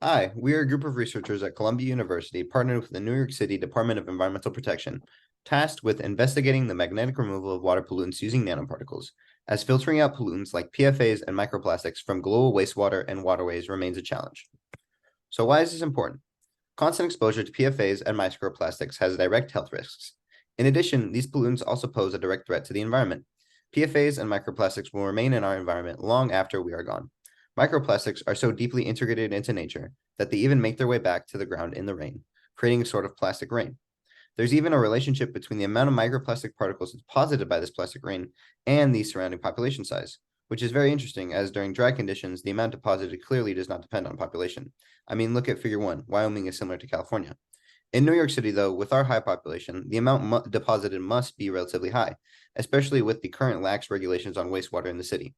Hi, we are a group of researchers at Columbia University partnered with the New York City Department of Environmental Protection, tasked with investigating the magnetic removal of water pollutants using nanoparticles, as filtering out pollutants like PFAs and microplastics from global wastewater and waterways remains a challenge. So why is this important? Constant exposure to PFAs and microplastics has direct health risks. In addition, these pollutants also pose a direct threat to the environment. PFAs and microplastics will remain in our environment long after we are gone. Microplastics are so deeply integrated into nature that they even make their way back to the ground in the rain, creating a sort of plastic rain. There's even a relationship between the amount of microplastic particles deposited by this plastic rain and the surrounding population size, which is very interesting as during dry conditions, the amount deposited clearly does not depend on population. I mean, look at figure 1. Wyoming is similar to California. In New York City, though, with our high population, the amount deposited must be relatively high, especially with the current lax regulations on wastewater in the city.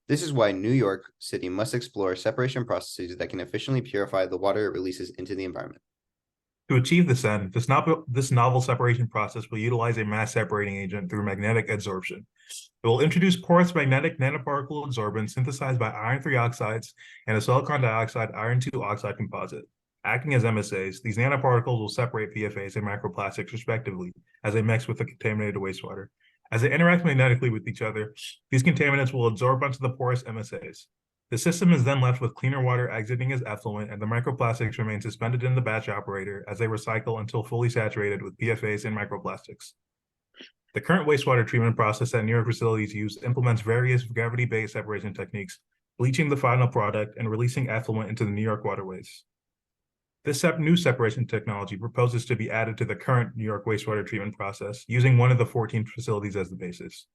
This is why New York City must explore separation processes that can efficiently purify the water it releases into the environment. To achieve this end, this novel separation process will utilize a mass separating agent through magnetic adsorption. It will introduce porous magnetic nanoparticle adsorbents synthesized by iron-3 oxides and a silicon dioxide iron-2 oxide composite. Acting as MSAs, these nanoparticles will separate PFAs and microplastics respectively as they mix with the contaminated wastewater. As they interact magnetically with each other, these contaminants will absorb onto the porous MSAs. The system is then left with cleaner water exiting as effluent, and the microplastics remain suspended in the batch operator as they recycle until fully saturated with PFAs and microplastics. The current wastewater treatment process that New York facilities use implements various gravity-based separation techniques, bleaching the final product and releasing effluent into the New York waterways. This new separation technology proposes to be added to the current New York wastewater treatment process, using one of the 14 facilities as the basis.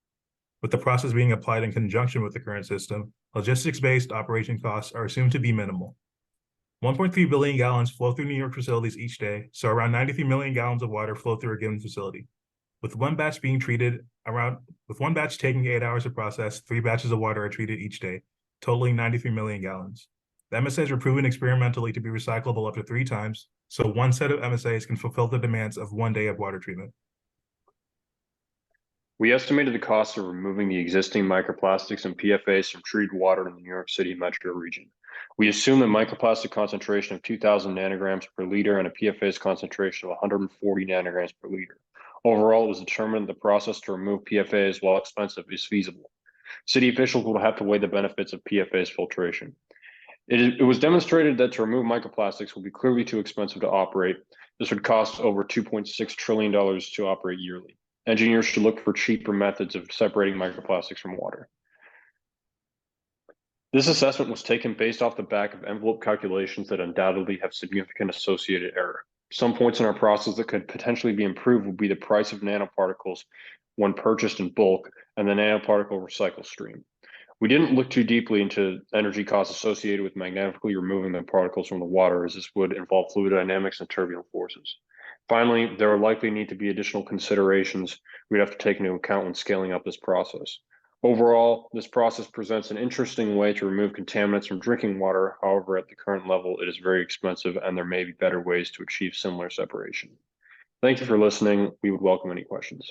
With the process being applied in conjunction with the current system, logistics-based operation costs are assumed to be minimal. 1.3 billion gallons flow through New York facilities each day, so around 93 million gallons of water flow through a given facility. With one batch taking 8 hours to process, 3 batches of water are treated each day, totaling 93 million gallons. The MSAs were proven experimentally to be recyclable up to 3 times, so one set of MSAs can fulfill the demands of 1 day of water treatment. We estimated the cost of removing the existing microplastics and PFAS from treated water in the New York City metro region. We assume a microplastic concentration of 2,000 nanograms per liter and a PFAS concentration of 140 nanograms per liter. Overall, it was determined the process to remove PFAS, while expensive, is feasible. City officials will have to weigh the benefits of PFAS filtration. It was demonstrated that to remove microplastics will be clearly too expensive to operate. This would cost over $2.6 trillion to operate yearly. Engineers should look for cheaper methods of separating microplastics from water. This assessment was taken based off the back of envelope calculations that undoubtedly have significant associated error. Some points in our process that could potentially be improved would be the price of nanoparticles when purchased in bulk and the nanoparticle recycle stream. We didn't look too deeply into energy costs associated with magnetically removing the particles from the water, as this would involve fluid dynamics and turbulent forces. Finally, there will likely need to be additional considerations we'd have to take into account when scaling up this process. Overall, this process presents an interesting way to remove contaminants from drinking water. However, at the current level, it is very expensive and there may be better ways to achieve similar separation. Thank you for listening. We would welcome any questions.